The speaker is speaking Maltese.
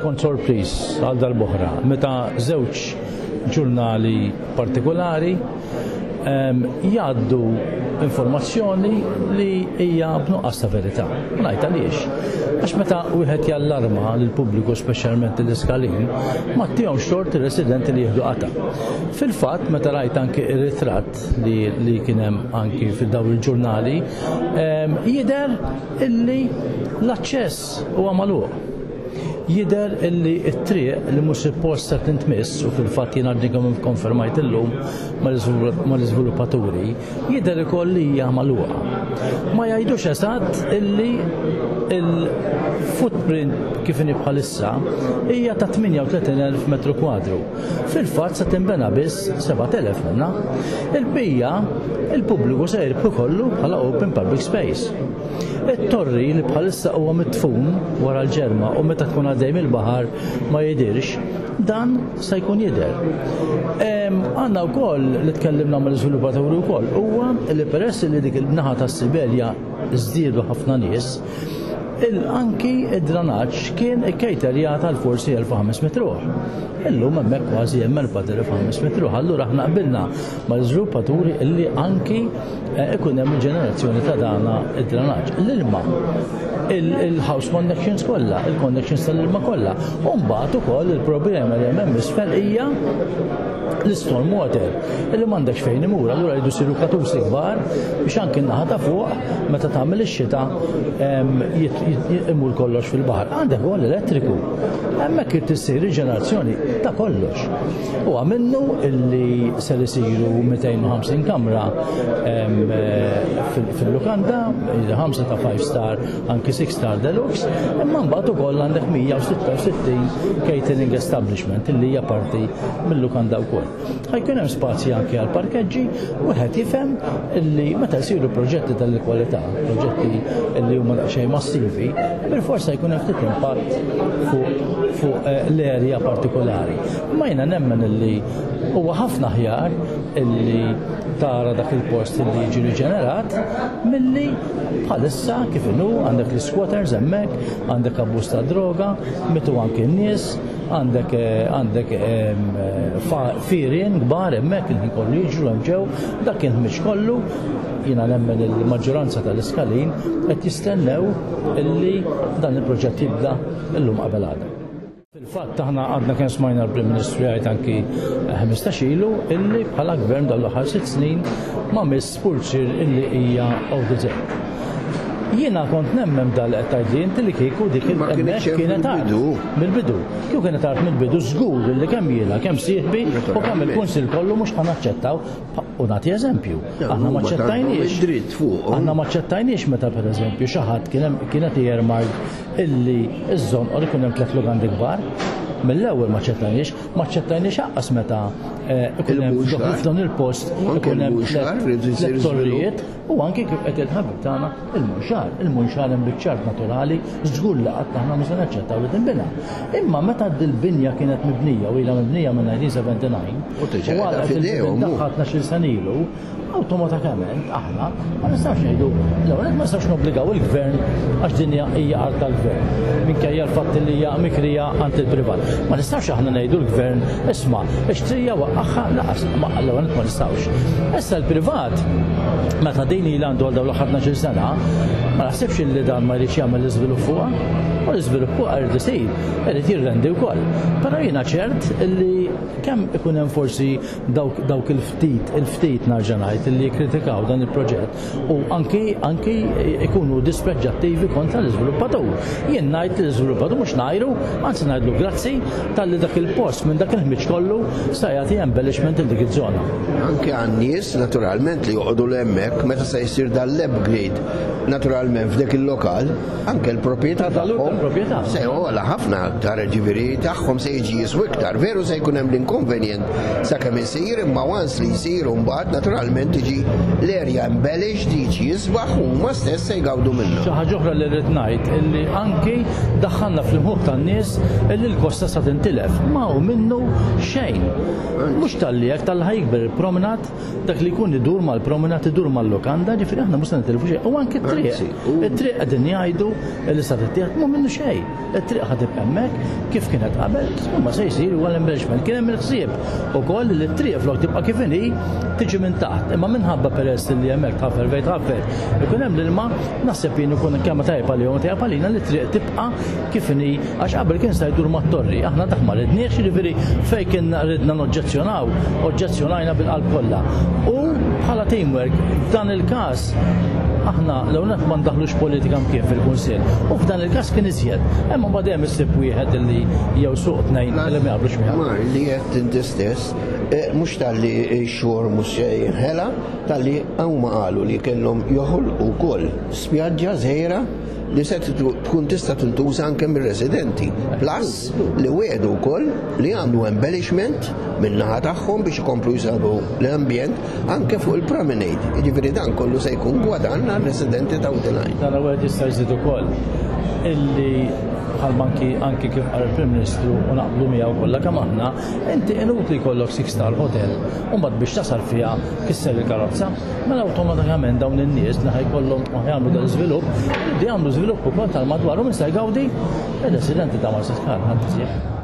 kont sorpriż għal darb'oħra meta żewġ ġurnali partikolari jgħaddu informazzjoni li hija b'nuqqas ta' verità. Ngħid għaliex. Għax meta wieħed jallarma lill pubbliku speċjalment l-iskalin ma tihomx tort ir-residenti li jieħdu qata. Fil-fatt meta rajt anke ir-ritratt li kien hemm anki fid-dawn il-ġurnali jidher illi l-aċċess huwa magħluq. Jidher illi t-triq li mhux suppost se tintmiss u fil-fatt jiena għadnikom konfermajt illum mal-iżviluppaturi, jidher ukoll li hija magħluqa. Ma jgħidux eżatt illi il-footprint kif inhi bħalissa hija ta' 38,000 metru kwadru. Fil-fatt se tinbena biss 7,000 minnha. Il-bija il-pubbliku se jirbħu kollu bħala open public space. it-torri li bħalissa huwa mitfun wara l-ġerma u meta tkun għaddej mill-baħar ma jidirx, dan se jkun jidher. Għandna wkoll li tkellimna mal-iżviluppaturi wkoll huwa li peress li dik il-naħa tas-Sibelja żdiedu ħafna nies, anki id-dranaġġ kien ikkejterjat għal forsi 1500 ruħ. Illum hemmhekk kważi hemm 1500 ruħ. Allura aħna qbilna mal-iżviluppaturi illi anki ikun hemm ġenerazzjoni ta' dana id-dranaġġ. L-ilma, il-house connections kollha, il-connections tal-ilma kollha. U mbagħad ukoll il-problema li hemm isfel hija l-storm water, illi m'għandekx fejn imur, allura jridu jsiru katusi kbar biex anke n-naħa ta' fuq meta tagħmel ix-xita imur kollox fil-baħar. Għandek ukoll elettriku. Hemmhekk irid issir riġenerazzjoni ta' kollox. Huwa minnu illi se isiru 250 kamra fil-lukanda, 5 ta' 5 star, anki 6 star deluxe, imma mbagħad ukoll għandek 166 catering establishment illi hija parti mill-lukanda wkoll. Ħajkun hemm spazji anke għal parkeġġi u wieħed jifhem illi meta jsiru proġetti tal-kwalità, proġetti illi huma xejn massivi, bil-forsa jkun hemm ftit impatt fuq l-erja partikolari. Ma jiena nemmen illi huwa ħafna aħjar illi tara dak il-post illi jiġi riġenerat milli bħalissa kif inhu għandek l-squatters hemmhekk, għandek abbuż ta' droga, mitu anke n-nies, għandek firien kbar hemmhekk il kollu jiġru hemm ġew, dak kien ħmiġ kollu. Jiena nemmen il-maġġoranza tal-iskalin qed jistennew illi dan il-proġett jibda llum qabel għada. Fil-fatt aħna għadna kien smajna l-Prim Ministru jgħid anki 15 ilu illi bħala gvern dal-aħħar 6 snin ma miss pulsir illi hija ODZ. Jiena kont nemmen dal-qed tgħidli inti li kieku dik il-hemmhekk kienet għard mill-bidu. Kieku kienet għard mill-bidu żgur illi kemm jiela, kemm sieħbi u kemm il-Kunsill kollu mhux ħanaċċettaw. U nagħti eżempju. Aħna ma ċettajniex. Aħna ma ċettajniex meta pereżempju xi ħadd kienet jermark illi iż-żonqor ikun hemm 3 lugandi kbar. Mill-ewwel ma ċettajniex aqqas meta ikun hemm f'dan il-post ikun hemm 3 torrijiet u anke kif qed il-ħabib tagħna il-munxar. Il-munxar hemm biċ-ċart naturali, żgur li qatt aħna mhux se naċċettaw li tinbina. Imma meta d-binja kienet mibnija u ilha mibnija minn 1979 u għalha fil-daħħal 12 sen ilu, awtomatikament aħna ma nistgħux ngħidu l-ewwel ma nistgħux nobbligaw il-gvern għax din hija art tal-gvern minkejja l-fatt li hija mikrija għand il-privat. Ma nistgħux aħna ngħidu l-gvern isma' ixtrija waqqagħha laqas l-ewwel ma nistgħux. Issa l-privat meta din ilha għandu għal dawn l-aħħar 12 sena ma naħsibx li dan ma jridx jagħmel l-iżvilupp fuqha. U l-iżvilupp fuqha irid isir, irid jirrendi wkoll. Però jiena ċert li kemm ikun hemm forsi dawk il-ftit narġa' ngħid illi jikkritikaw dan il-proġett u anki ikunu dispreġġattivi kontra l-iżviluppatur. Jien ngħid l-iżviluppatur mhux ngħidu, anzi ngħidlu grazzi talli dak il-post minn dak il-ħmiġ kollu sta jagħti embellishment il dik iż-żona. Anke għan-nies naturalment li joqogħdu hemmhekk meta se jsir dal-upgrade naturalment f'dak il-lokal, anke l-proprjetà tagħhom se joħla ħafna aktar ġifieri tagħhom se jiġi jiswu iktar. Veru se jkun hemm l-inconvenient sakemm isir imma once li jsir mbagħad naturalment tiġi l-erja embellished jiġi jisbaħ huma stess se jgawdu minnha. Xi ħaġa oħra li rrid ngħid illi anki daħħalna fl-imħuħ tan-nies illi l-kosta sa tintilef ma hu minnu xejn. Mhux tal-li jekk tal-ħajkber il-promenat, dak li jkun idur mal-promenat idur mal-lokanda, ġifieri aħna mhux se nitilfu xejn. U anke t-triq. It-triq qegħdin jgħidu li sa tittieħed mhu minnu xejn. It-triq ħadib hemmhekk kif kienet qabel, ma se jsir huwa l-embellishment. Kien hemm il-ħsieb ukoll li t-triq flok tibqa' kif inhi tiġi minn taħt. Imma minħabba peress li hemmhekk tħaffer fejn tħaffer. Ikun hemm l-ilma naħseb jien ikun kemm tajjeb għalihom tajjeb għalina li t-triq tibqa' kif inhi għax qabel kien sta jdur mat-torri. Aħna dak ma ridniex jiġifieri fejn kien ridna noġġezzjonaw, oġġezzjonajna bil-qalb kollha. U bħala teamwork f'dan il-każ aħna l-għunet ma ndaħlux politika mkien fil-Kunsill. U f'dan il-każ kien iżjed. Imma ma dejjem issib wieħed li jew suq tnejn li ma jaqblux miegħu. Ma li qed inti stess mhux tal-li x-xhur mhux jinħela, tal-li huma qalu li kellhom joħolqu wkoll spjaġġa żgħira li se tkun tista' tintuża anke mir-residenti. Plus li wedu wkoll li għandu embellishment min-naħa tagħhom biex ikomplu jsabu l-ambjent anke fuq il-promenade. Jiġifieri dan kollu se jkun gwadan għar-residenti ta' Utilajn. Dan wieħed jista' jżid ukoll illi bħal anki kif qal il-Prim Ministru u naqblu miegħu kollha kemm aħna, inti inutli jkollok 6-star hotel u mbagħad biex tasal fiha kisser il-karozza, mela awtomatikament dawn in-nies li ħajkollhom jagħmlu dan iżvilupp, li għamlu żvilupp ukoll tal-madwar u mista jgawdi ir-residenti ta' Marsa Skar ħadd